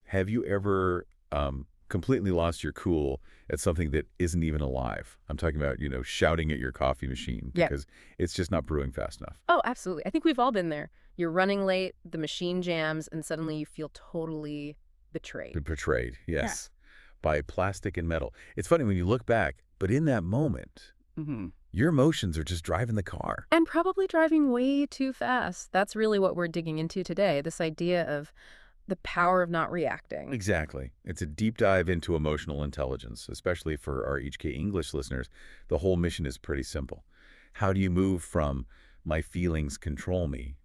Have you ever completely lost your cool at something that isn't even alive? I'm talking about, shouting at your coffee machine Yeah. because it's just not brewing fast enough. Oh, absolutely. I think we've all been there. You're running late, the machine jams, and suddenly you feel totally betrayed. Been portrayed, Yeah. yes, by plastic and metal. It's funny when you look back, but in that moment, Hmm. your emotions are just driving the car. And probably driving way too fast. That's really what we're digging into today, this idea of the power of not reacting. Exactly. It's a deep dive into emotional intelligence, especially for our HK English listeners. The whole mission is pretty simple. How do you move from my feelings control me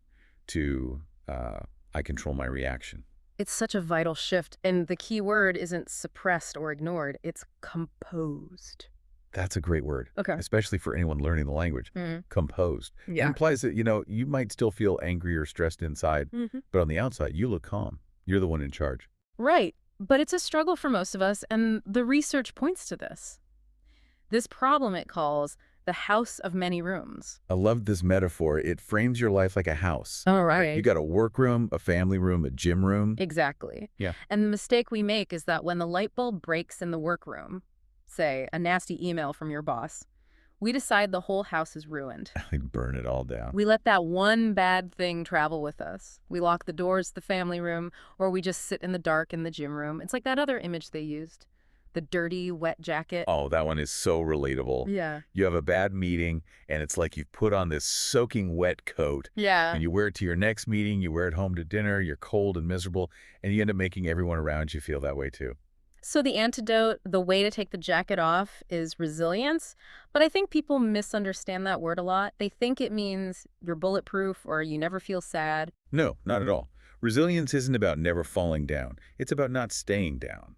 to I control my reaction? It's such a vital shift, and the key word isn't suppressed or ignored, it's composed. That's a great word, Okay. especially for anyone learning the language. Mhm. Composed. It Yeah. implies that, you might still feel angry or stressed inside, Hmm. but on the outside, you look calm. You're the one in charge. Right. But it's a struggle for most of us, and the research points to this. This problem it calls the house of many rooms. I love this metaphor. It frames your life like a house. All You right. got a work room, a family room, a gym room. Exactly. Yeah. And the mistake we make is that when the light bulb breaks in the workroom, say a nasty email from your boss, we decide the whole house is ruined. I'd burn it all down. We let that one bad thing travel with us. We lock the doors to the family room, or we just sit in the dark in the gym room. It's like that other image they used, the dirty, wet jacket. Oh, that one is so relatable. Yeah. You have a bad meeting, and it's like you've put on this soaking wet coat, Yeah. and you wear it to your next meeting, you wear it home to dinner, you're cold and miserable, and you end up making everyone around you feel that way too. So the antidote, the way to take the jacket off, is resilience. But I think people misunderstand that word a lot. They think it means you're bulletproof or you never feel sad. No, not at all. Resilience isn't about never falling down. It's about not staying down.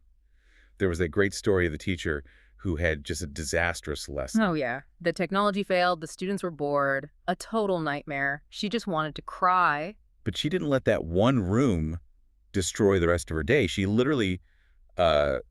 There was a great story of the teacher who had just a disastrous lesson. Oh, yeah. The technology failed. The students were bored. A total nightmare. She just wanted to cry. But she didn't let that one room destroy the rest of her day. She literally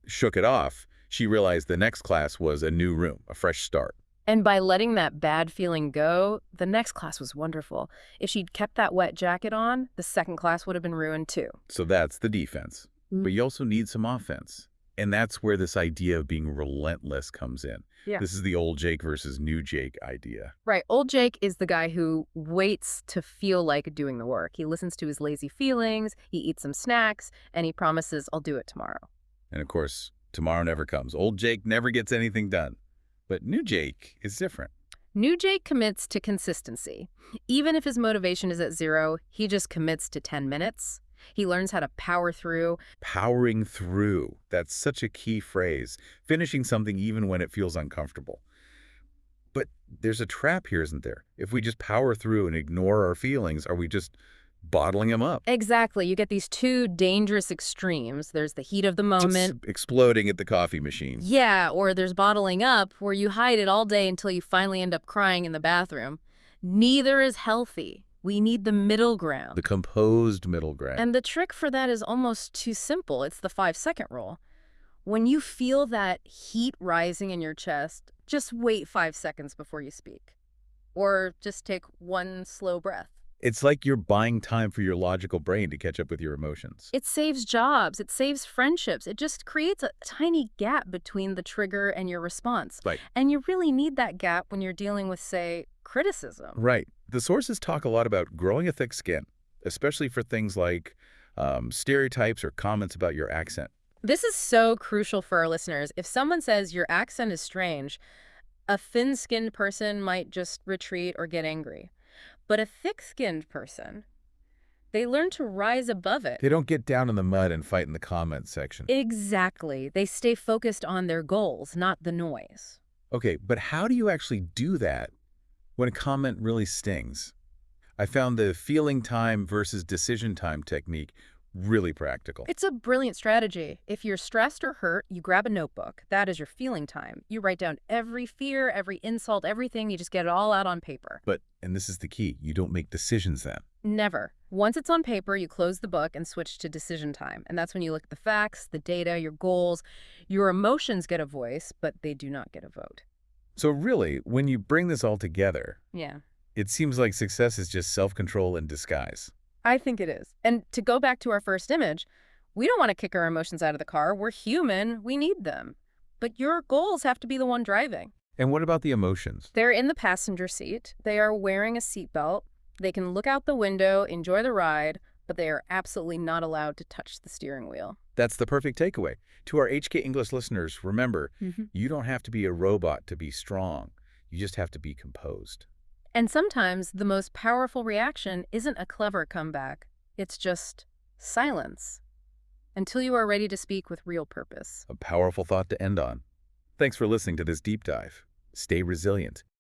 shook it off. She realized the next class was a new room, a fresh start. And by letting that bad feeling go, the next class was wonderful. If she'd kept that wet jacket on, the second class would have been ruined too. So that's the defense. But you also need some offense. And that's where this idea of being relentless comes in. Yeah. This is the old Jake versus new Jake idea. Right. Old Jake is the guy who waits to feel like doing the work. He listens to his lazy feelings, he eats some snacks, and he promises, I'll do it tomorrow. And of course, tomorrow never comes. Old Jake never gets anything done. But new Jake is different. New Jake commits to consistency. Even if his motivation is at 0, he just commits to 10 minutes. He learns how to power through. Powering through. That's such a key phrase. Finishing something even when it feels uncomfortable. But there's a trap here, isn't there? If we just power through and ignore our feelings, are we just bottling them up? Exactly. You get these two dangerous extremes. There's the heat of the moment. Just exploding at the coffee machine. Yeah, or there's bottling up where you hide it all day until you finally end up crying in the bathroom. Neither is healthy. We need the middle ground. The composed middle ground. And the trick for that is almost too simple. It's the 5-second rule. When you feel that heat rising in your chest, just wait 5 seconds before you speak. Or just take one slow breath. It's like you're buying time for your logical brain to catch up with your emotions. It saves jobs. It saves friendships. It just creates a tiny gap between the trigger and your response. Right. And you really need that gap when you're dealing with, say, criticism. Right. The sources talk a lot about growing a thick skin, especially for things like stereotypes or comments about your accent. This is so crucial for our listeners. If someone says your accent is strange, a thin-skinned person might just retreat or get angry. But a thick-skinned person, they learn to rise above it. They don't get down in the mud and fight in the comments section. Exactly. They stay focused on their goals, not the noise. Okay, but how do you actually do that when a comment really stings? I found the feeling time versus decision time technique really practical. It's a brilliant strategy. If you're stressed or hurt, you grab a notebook. That is your feeling time. You write down every fear, every insult, everything. You just get it all out on paper. But, and this is the key, you don't make decisions then. Never. Once it's on paper, you close the book and switch to decision time. And that's when you look at the facts, the data, your goals. Your emotions get a voice, but they do not get a vote. So really, when you bring this all together, Yeah. it seems like success is just self-control in disguise. I think it is. And to go back to our first image, We don't want to kick our emotions out of the car. We're human. We need them. But your goals have to be the one driving. And what about the emotions? They're in the passenger seat. They are wearing a seatbelt. They can look out the window, enjoy the ride, but they are absolutely not allowed to touch the steering wheel. That's the perfect takeaway. To our HK English listeners, remember, you don't have to be a robot to be strong. You just have to be composed. And sometimes the most powerful reaction isn't a clever comeback. It's just silence until you are ready to speak with real purpose. A powerful thought to end on. Thanks for listening to this deep dive. Stay resilient.